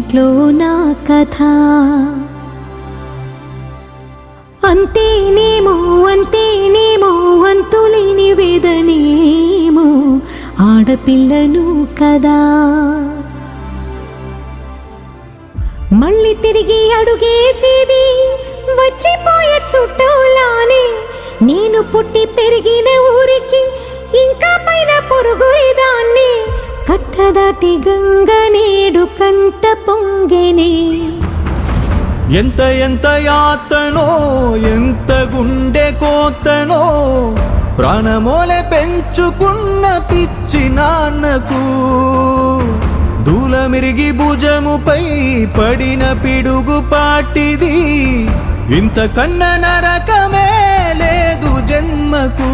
ఇంట్లో నా కథ అంతేనేమో అంతేనేమో అంతులేని వేదనేమో ఆడపిల్లను కదా మళ్ళీ తిరిగి అడుగేసేది వచ్చిపోయే చుట్టూలానే నేను పుట్టి పెరిగిన ఊరికి ఇంకా పైన పొరుగురిదాన్ని కట్టదాటి గంగ నేడు కంట పొంగెనే ఎంత ఎంత యాతనో ఎంత గుండె కోతనో ప్రాణమోలే పెంచుకున్న పిచ్చి నాన్నకు దూలమిరిగి భుజముపై పడిన పిడుగు పాటిది ఇంత కన్న నరకమే లేదు జన్మకు